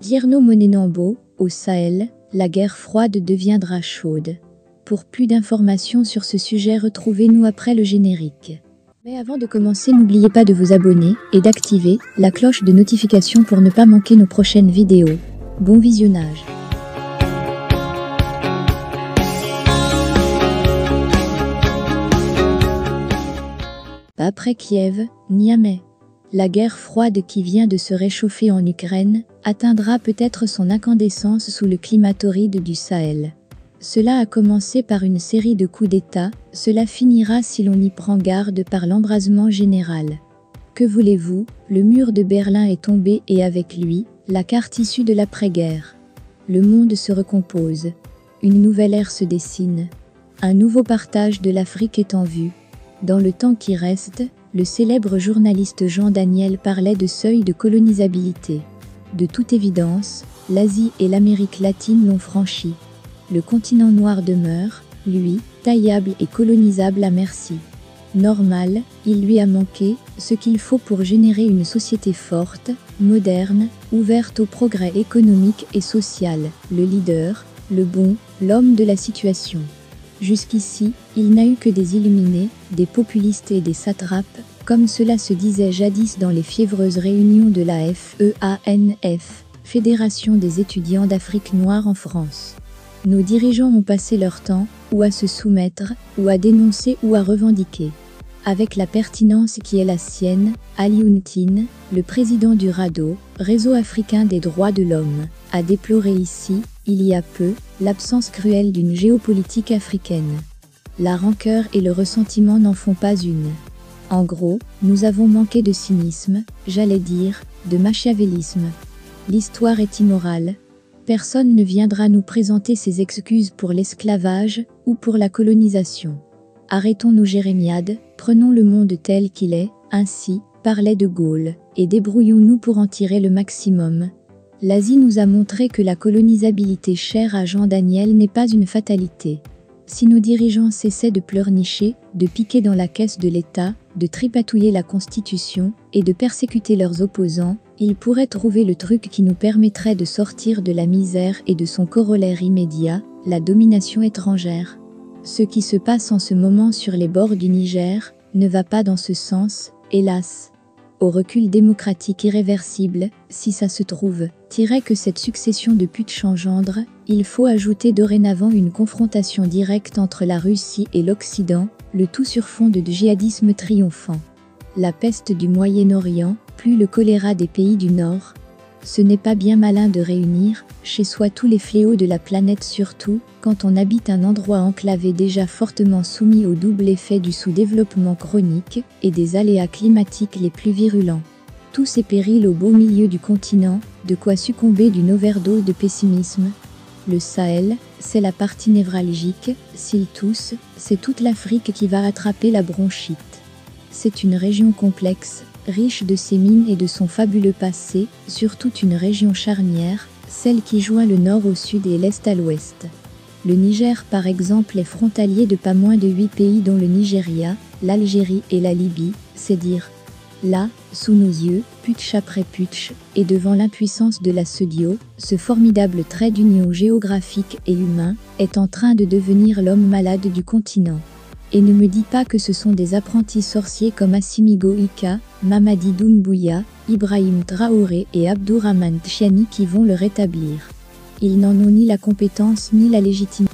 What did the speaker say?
Dierno Monenambo, au Sahel, la guerre froide deviendra chaude. Pour plus d'informations sur ce sujet, retrouvez-nous après le générique. Mais avant de commencer, n'oubliez pas de vous abonner et d'activer la cloche de notification pour ne pas manquer nos prochaines vidéos. Bon visionnage. Après Kiev, Niamey. La guerre froide qui vient de se réchauffer en Ukraine atteindra peut-être son incandescence sous le climat torride du Sahel. Cela a commencé par une série de coups d'État, cela finira si l'on y prend garde par l'embrasement général. Que voulez-vous, le mur de Berlin est tombé et avec lui, la carte issue de l'après-guerre. Le monde se recompose. Une nouvelle ère se dessine. Un nouveau partage de l'Afrique est en vue. Dans le temps qui reste, le célèbre journaliste Jean Daniel parlait de seuil de colonisabilité. De toute évidence, l'Asie et l'Amérique latine l'ont franchi. Le continent noir demeure, lui, taillable et colonisable à merci. Normal, il lui a manqué ce qu'il faut pour générer une société forte, moderne, ouverte au progrès économique et social, le leader, le bon, l'homme de la situation. Jusqu'ici, il n'a eu que des illuminés, des populistes et des satrapes, comme cela se disait jadis dans les fiévreuses réunions de la FEANF, Fédération des étudiants d'Afrique noire en France. Nos dirigeants ont passé leur temps, ou à se soumettre, ou à dénoncer ou à revendiquer. Avec la pertinence qui est la sienne, Alioune Tine, le président du RADDHO, Réseau africain des droits de l'homme, a déploré ici, il y a peu, l'absence cruelle d'une géopolitique africaine. La rancœur et le ressentiment n'en font pas une. En gros, nous avons manqué de cynisme, j'allais dire, de machiavélisme. L'histoire est immorale. Personne ne viendra nous présenter ses excuses pour l'esclavage ou pour la colonisation. Arrêtons nos jérémiades, prenons le monde tel qu'il est, ainsi, parlait de Gaulle, et débrouillons-nous pour en tirer le maximum. L'Asie nous a montré que la colonisabilité chère à Jean Daniel n'est pas une fatalité. Si nos dirigeants cessaient de pleurnicher, de piquer dans la caisse de l'État, de tripatouiller la Constitution et de persécuter leurs opposants, ils pourraient trouver le truc qui nous permettrait de sortir de la misère et de son corollaire immédiat, la domination étrangère. Ce qui se passe en ce moment sur les bords du Niger ne va pas dans ce sens, hélas. Au recul démocratique irréversible, si ça se trouve, tirait que cette succession de putsch engendre, il faut ajouter dorénavant une confrontation directe entre la Russie et l'Occident, le tout sur fond de djihadisme triomphant. La peste du Moyen-Orient, plus le choléra des pays du Nord. Ce n'est pas bien malin de réunir, chez soi tous les fléaux de la planète, surtout, quand on habite un endroit enclavé déjà fortement soumis au double effet du sous-développement chronique et des aléas climatiques les plus virulents. Tous ces périls au beau milieu du continent, de quoi succomber d'une overdose de pessimisme. Le Sahel, c'est la partie névralgique, s'ils toussent, c'est toute l'Afrique qui va attraper la bronchite. C'est une région complexe, riche de ses mines et de son fabuleux passé, surtout une région charnière, celle qui joint le nord au sud et l'est à l'ouest. Le Niger par exemple est frontalier de pas moins de 8 pays dont le Nigeria, l'Algérie et la Libye, c'est dire. Là, sous nos yeux, putsch après putsch, et devant l'impuissance de la SEDIO, ce formidable trait d'union géographique et humain est en train de devenir l'homme malade du continent. Et ne me dis pas que ce sont des apprentis sorciers comme Assimi Goïta, Mamadi Doumbouya, Ibrahim Traoré et Abdourahmane Tchiani qui vont le rétablir. Ils n'en ont ni la compétence ni la légitimité.